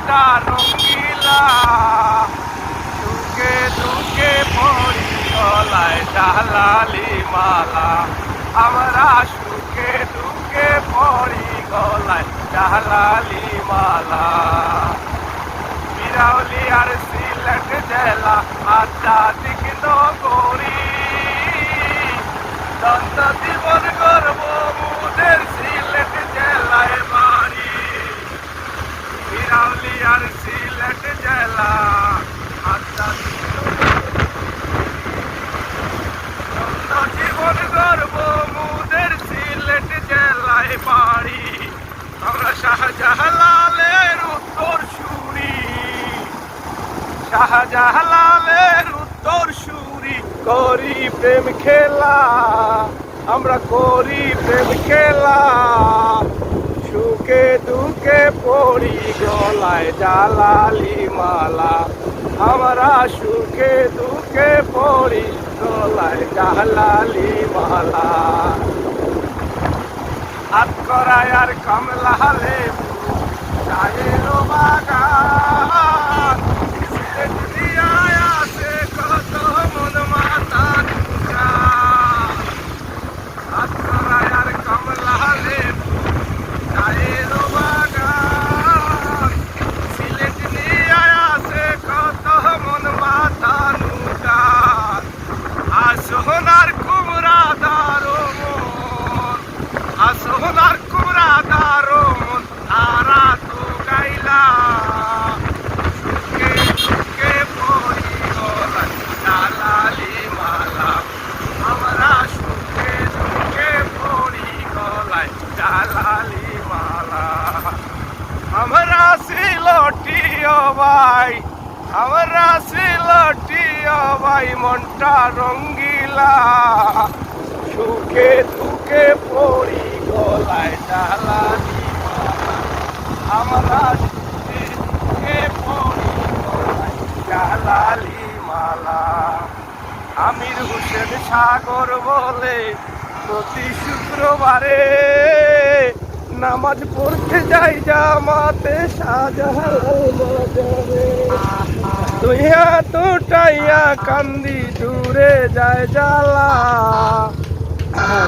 মনটা রঙিলা, সুখে দুঃখে পড়ি গলায় জালালি মালা। আমরা সুখে দুঃখে পড়ি গলায় জালালি মালা। বিরাউলি আর সিলেট জেলা আধ্যাত্মিক নগরী, দন্ত জীবন গর্ব মুদের সিলেট জেলায় বাড়ি। বিরাউলি আর সিলেট জেলা আধ্যাত্মিক দন্ত জীবন গর্ব মুদের সিলেট জেলায় বাড়ি। আমরা শাহজালালের উত্তর সুরি, শাহজালালের উত্তর সুরি করি প্রেম খেলা। আমরা করি প্রেম খেলা, সুখে দুঃখে পড়ি গলায় জালালি মালা। আমরা সুখে দুঃখে পড়ি গলায় জালালি মালা। আতকরায় আর কমলা লেবু চায়ের বাগান, সিলেট দিয়ায় আছে কত মন মাতার গান। আতকরায় আর কমলা লেবু চায়ের বাগান, সিলেট দিয়ায় আছে কত মন মাতার গান। আসোনার কুমড়া দারো মন, আসোনার কুমড়া দারো মন তারা তো গাইলা। সুখে সুখে পড়ি গলায় জালালি মালা। আমরা সুখে দুঃখে পড়ি গলায় জালালি মালা। আমরা সিলটিও ভাই, আমরা সিলটিও ভাই মনটা রঙ্গিলা, সুখে দুঃখে পড়ি গলায় জালালি মালা। আমরা সুখে দুঃখে পড়ি গলায় জালালি মালা। আমির হোসেন সাগর বলে প্রতি শুক্রবারে নামাজ পড়তে যাই জামাতে শাহজালাল বাজারে। তুই হাত উঠাইয়া কান্দি দূরে যায় জ্বালা,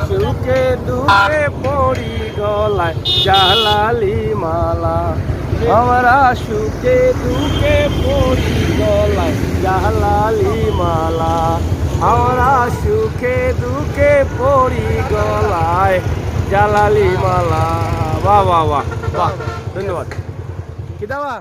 সুখে দুঃখে পড়ি গলায় জালালি মালা। আমরা সুখে দুঃখে পড়ি গলায় জালালি মালা। আমরা সুখে দুঃখে পড়ি গলায় জালালি মালা। বাহ বাহ বাহ বাহ, ধন্যবাদ। কি দাবা।